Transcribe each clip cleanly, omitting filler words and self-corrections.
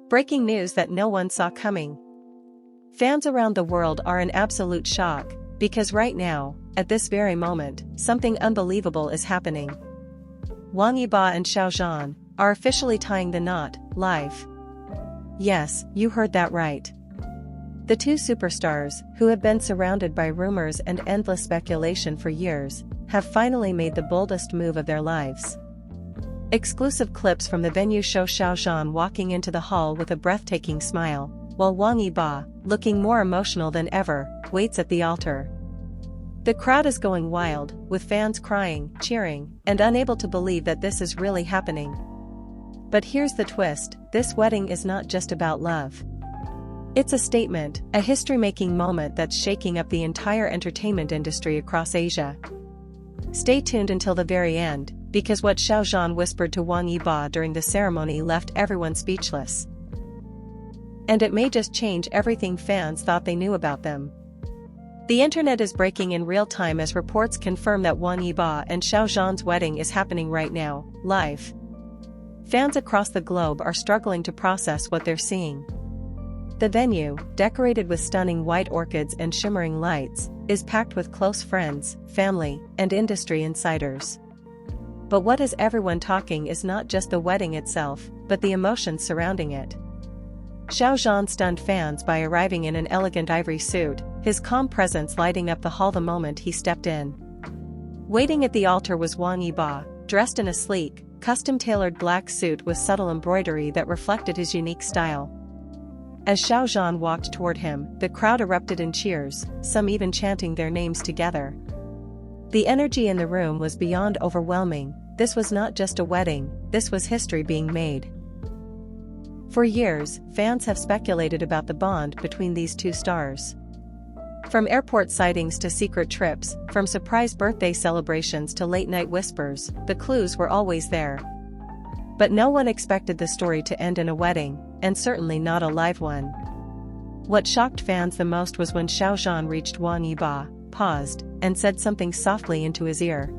Breaking news that no one saw coming. Fans around the world are in absolute shock, because right now, at this very moment, something unbelievable is happening. Wang Yibo and Xiao Zhan are officially tying the knot, live. Yes, you heard that right. The two superstars, who have been surrounded by rumors and endless speculation for years, have finally made the boldest move of their lives. Exclusive clips from the venue show Xiao Zhan walking into the hall with a breathtaking smile, while Wang Yibo, looking more emotional than ever, waits at the altar. The crowd is going wild, with fans crying, cheering, and unable to believe that this is really happening. But here's the twist: this wedding is not just about love. It's a statement, a history-making moment that's shaking up the entire entertainment industry across Asia. Stay tuned until the very end, because what Xiao Zhan whispered to Wang Yibo during the ceremony left everyone speechless. And it may just change everything fans thought they knew about them. The internet is breaking in real time as reports confirm that Wang Yibo and Xiao Zhan's wedding is happening right now, live. Fans across the globe are struggling to process what they're seeing. The venue, decorated with stunning white orchids and shimmering lights, is packed with close friends, family, and industry insiders. But what has everyone talking is not just the wedding itself, but the emotions surrounding it. Xiao Zhan stunned fans by arriving in an elegant ivory suit, his calm presence lighting up the hall the moment he stepped in. Waiting at the altar was Wang Yibo, dressed in a sleek, custom-tailored black suit with subtle embroidery that reflected his unique style. As Xiao Zhan walked toward him, the crowd erupted in cheers, some even chanting their names together. The energy in the room was beyond overwhelming. This was not just a wedding, this was history being made. For years, fans have speculated about the bond between these two stars. From airport sightings to secret trips, from surprise birthday celebrations to late-night whispers, the clues were always there. But no one expected the story to end in a wedding, and certainly not a live one. What shocked fans the most was when Xiao Zhan reached Wang Yibo, paused, and said something softly into his ear.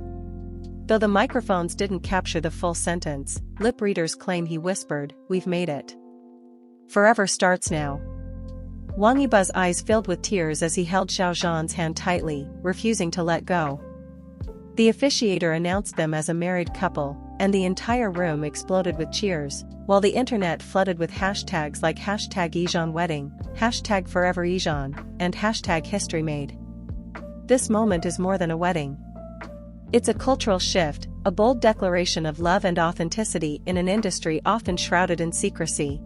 Though the microphones didn't capture the full sentence, lip readers claim he whispered, "We've made it. Forever starts now." Wang Yibo's eyes filled with tears as he held Xiao Zhan's hand tightly, refusing to let go. The officiator announced them as a married couple, and the entire room exploded with cheers, while the internet flooded with hashtags like #YizhanWedding, #ForeverYizhan, and #HistoryMade. This moment is more than a wedding. It's a cultural shift, a bold declaration of love and authenticity in an industry often shrouded in secrecy.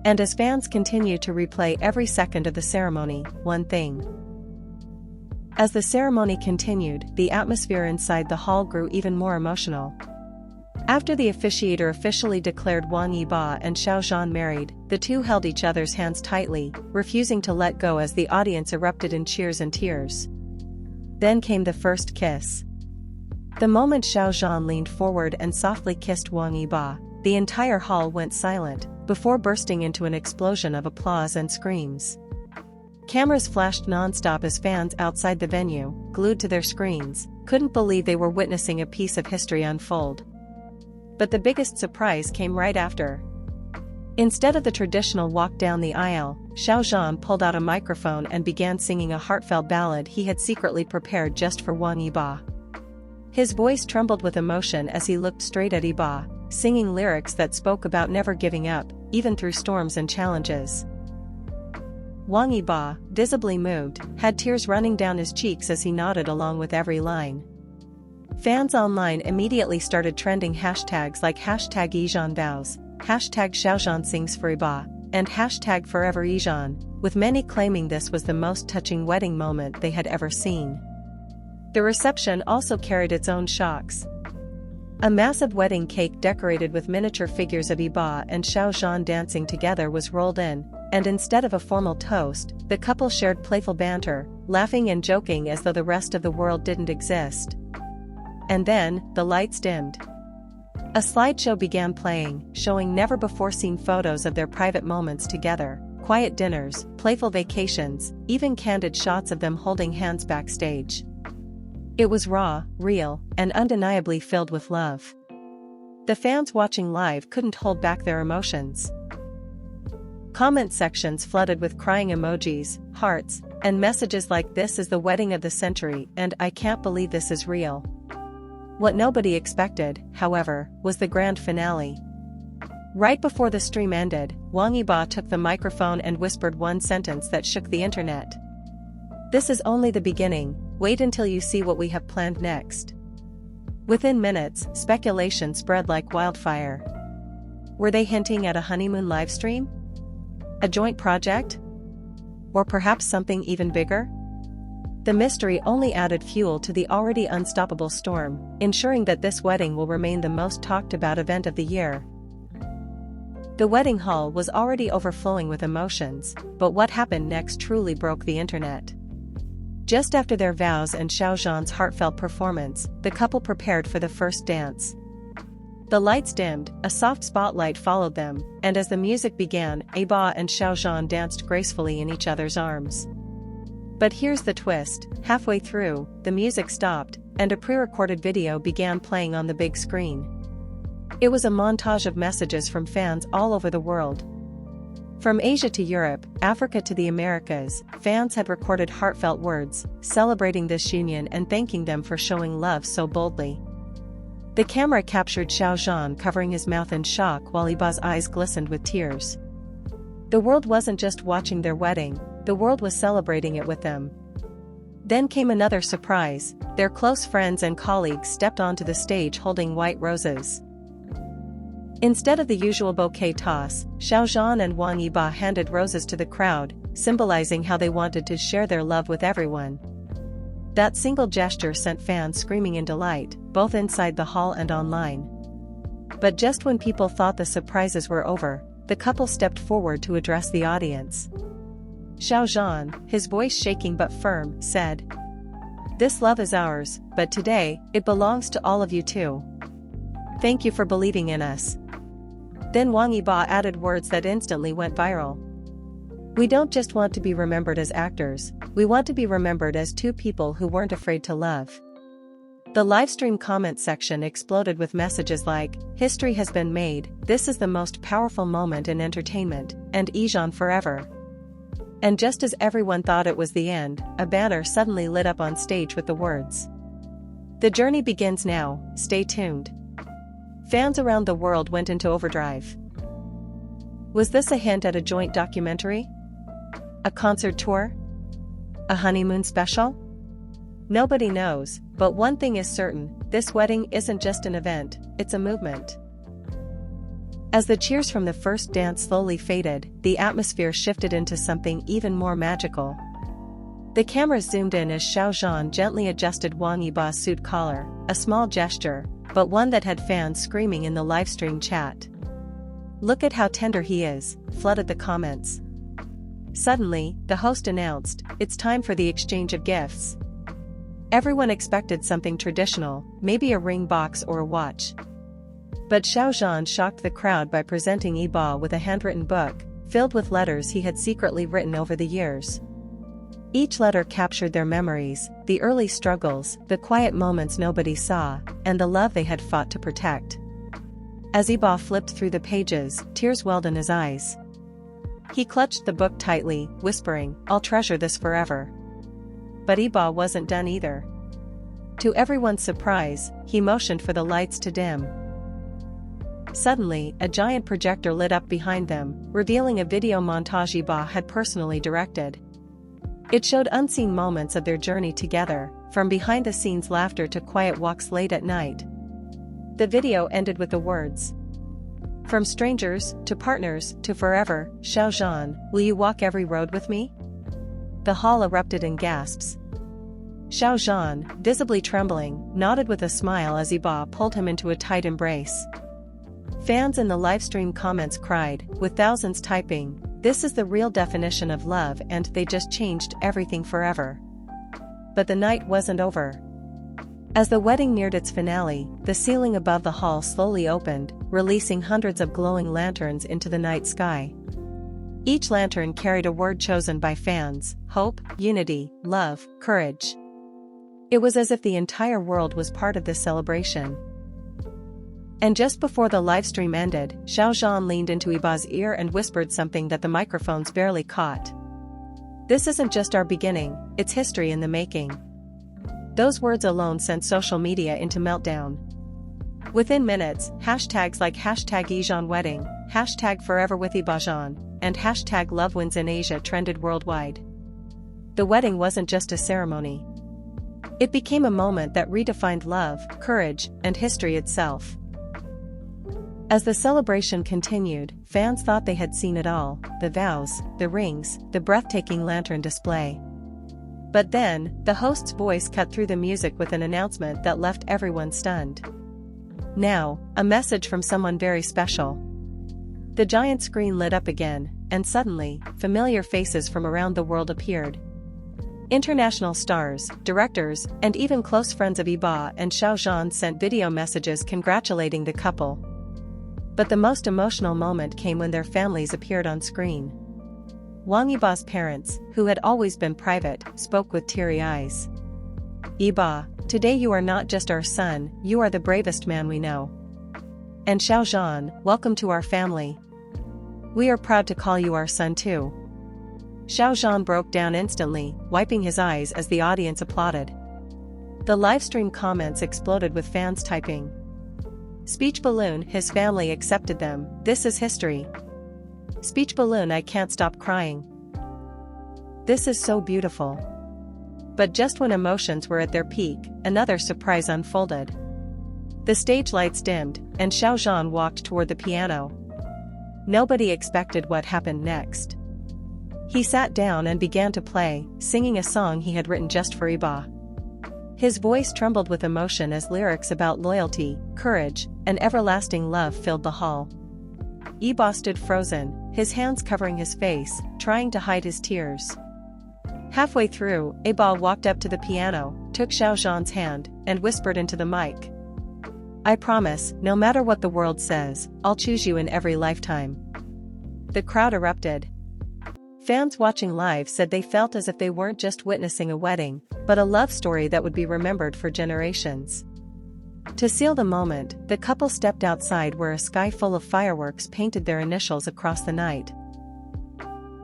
And as fans continue to replay every second of the ceremony, one thing. As the ceremony continued, the atmosphere inside the hall grew even more emotional. After the officiator officially declared Wang Yibo and Xiao Zhan married, the two held each other's hands tightly, refusing to let go as the audience erupted in cheers and tears. Then came the first kiss. The moment Xiao Zhan leaned forward and softly kissed Wang Yibo, the entire hall went silent, before bursting into an explosion of applause and screams. Cameras flashed non-stop as fans outside the venue, glued to their screens, couldn't believe they were witnessing a piece of history unfold. But the biggest surprise came right after. Instead of the traditional walk down the aisle, Xiao Zhan pulled out a microphone and began singing a heartfelt ballad he had secretly prepared just for Wang Yibo. His voice trembled with emotion as he looked straight at Yibo, singing lyrics that spoke about never giving up, even through storms and challenges. Wang Yibo, visibly moved, had tears running down his cheeks as he nodded along with every line. Fans online immediately started trending hashtags like #YizhanVows, #XiaoZhanSingsForYibo, and #ForeverYizhan, with many claiming this was the most touching wedding moment they had ever seen. The reception also carried its own shocks. A massive wedding cake decorated with miniature figures of Yibo and Xiao Zhan dancing together was rolled in, and instead of a formal toast, the couple shared playful banter, laughing and joking as though the rest of the world didn't exist. And then, the lights dimmed. A slideshow began playing, showing never-before-seen photos of their private moments together, quiet dinners, playful vacations, even candid shots of them holding hands backstage. It was raw, real, and undeniably filled with love. The fans watching live couldn't hold back their emotions. Comment sections flooded with crying emojis, hearts, and messages like "This is the wedding of the century" and "I can't believe this is real." What nobody expected, however, was the grand finale. Right before the stream ended, Wang Yibo took the microphone and whispered one sentence that shook the internet. "This is only the beginning, wait until you see what we have planned next." Within minutes, speculation spread like wildfire. Were they hinting at a honeymoon livestream? A joint project? Or perhaps something even bigger? The mystery only added fuel to the already unstoppable storm, ensuring that this wedding will remain the most talked about event of the year. The wedding hall was already overflowing with emotions, but what happened next truly broke the internet. Just after their Vows and Xiao Zhan's heartfelt performance, the couple prepared for the first dance. The lights dimmed, a soft spotlight followed them, and as the music began, Yibo and Xiao Zhan danced gracefully in each other's arms. But here's the twist: halfway through, the music stopped, and a pre-recorded video began playing on the big screen. It was a montage of messages from fans all over the world. From Asia to Europe, Africa to the Americas, fans had recorded heartfelt words, celebrating this union and thanking them for showing love so boldly. The camera captured Xiao Zhan covering his mouth in shock while Yibo's eyes glistened with tears. The world wasn't just watching their wedding, the world was celebrating it with them. Then came another surprise: their close friends and colleagues stepped onto the stage holding white roses. Instead of the usual bouquet toss, Xiao Zhan and Wang Yibo handed roses to the crowd, symbolizing how they wanted to share their love with everyone. That single gesture sent fans screaming in delight, both inside the hall and online. But just when people thought the surprises were over, the couple stepped forward to address the audience. Xiao Zhan, his voice shaking but firm, said, "This love is ours, but today, it belongs to all of you too. Thank you for believing in us." Then Wang Yibo added words that instantly went viral. "We don't just want to be remembered as actors, we want to be remembered as two people who weren't afraid to love." The livestream comment section exploded with messages like, "History has been made, this is the most powerful moment in entertainment, and Yijan forever." And just as everyone thought it was the end, a banner suddenly lit up on stage with the words, "The journey begins now, stay tuned." Fans around the world went into overdrive. Was this a hint at a joint documentary? A concert tour? A honeymoon special? Nobody knows, but one thing is certain: this wedding isn't just an event, it's a movement. As the cheers from the first dance slowly faded, the atmosphere shifted into something even more magical. The camera zoomed in as Xiao Zhan gently adjusted Wang Yibo's suit collar, a small gesture, but one that had fans screaming in the livestream chat. "Look at how tender he is," flooded the comments. Suddenly, the host announced, "It's time for the exchange of gifts." Everyone expected something traditional, maybe a ring box or a watch. But Xiao Zhan shocked the crowd by presenting Yibo with a handwritten book, filled with letters he had secretly written over the years. Each letter captured their memories, the early struggles, the quiet moments nobody saw, and the love they had fought to protect. As Yibo flipped through the pages, tears welled in his eyes. He clutched the book tightly, whispering, "I'll treasure this forever." But Yibo wasn't done either. To everyone's surprise, he motioned for the lights to dim. Suddenly, a giant projector lit up behind them, revealing a video montage Yibo had personally directed. It showed unseen moments of their journey together, from behind-the-scenes laughter to quiet walks late at night. The video ended with the words, "From strangers, to partners, to forever, Xiao Zhan, will you walk every road with me?" The hall erupted in gasps. Xiao Zhan, visibly trembling, nodded with a smile as Yibo pulled him into a tight embrace. Fans in the livestream comments cried, with thousands typing, "This is the real definition of love, and they just changed everything forever." But the night wasn't over. As the wedding neared its finale, the ceiling above the hall slowly opened, releasing hundreds of glowing lanterns into the night sky. Each lantern carried a word chosen by fans: hope, unity, love, courage. It was as if the entire world was part of this celebration. And just before the livestream ended, Xiao Zhan leaned into Yibo's ear and whispered something that the microphones barely caught. "This isn't just our beginning, it's history in the making." Those words alone sent social media into meltdown. Within minutes, hashtags like #YiZhanWedding, #ForeverWithYiboZhan, and #LoveWins in Asia trended worldwide. The wedding wasn't just a ceremony. It became a moment that redefined love, courage, and history itself. As the celebration continued, fans thought they had seen it all: the vows, the rings, the breathtaking lantern display. But then, the host's voice cut through the music with an announcement that left everyone stunned. "Now, a message from someone very special." The giant screen lit up again, and suddenly, familiar faces from around the world appeared. International stars, directors, and even close friends of Yibo and Xiao Zhan sent video messages congratulating the couple. But the most emotional moment came when their families appeared on screen. Wang Yibo's parents, who had always been private, spoke with teary eyes. "Yibo, today you are not just our son, you are the bravest man we know. And Xiao Zhan, welcome to our family. We are proud to call you our son too." Xiao Zhan broke down instantly, wiping his eyes as the audience applauded. The livestream comments exploded with fans typing, "Speech balloon, his family accepted them, this is history. Speech balloon, I can't stop crying. This is so beautiful." But just when emotions were at their peak, another surprise unfolded. The stage lights dimmed, and Xiao Zhan walked toward the piano. Nobody expected what happened next. He sat down and began to play, singing a song he had written just for Yibo. His voice trembled with emotion as lyrics about loyalty, courage, and everlasting love filled the hall. Yibo stood frozen, his hands covering his face, trying to hide his tears. Halfway through, Yibo walked up to the piano, took Xiao Zhan's hand, and whispered into the mic, "I promise, no matter what the world says, I'll choose you in every lifetime." The crowd erupted. Fans watching live said they felt as if they weren't just witnessing a wedding, but a love story that would be remembered for generations. To seal the moment, the couple stepped outside where a sky full of fireworks painted their initials across the night.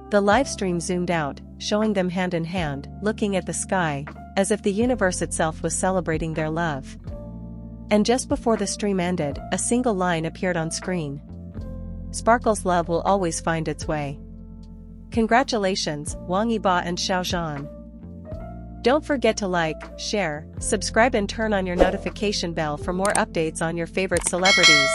The live stream zoomed out, showing them hand in hand, looking at the sky, as if the universe itself was celebrating their love. And just before the stream ended, a single line appeared on screen. "Sparkle's love will always find its way. Congratulations, Wang Yibo and Xiao Zhan." Don't forget to like, share, subscribe and turn on your notification bell for more updates on your favorite celebrities.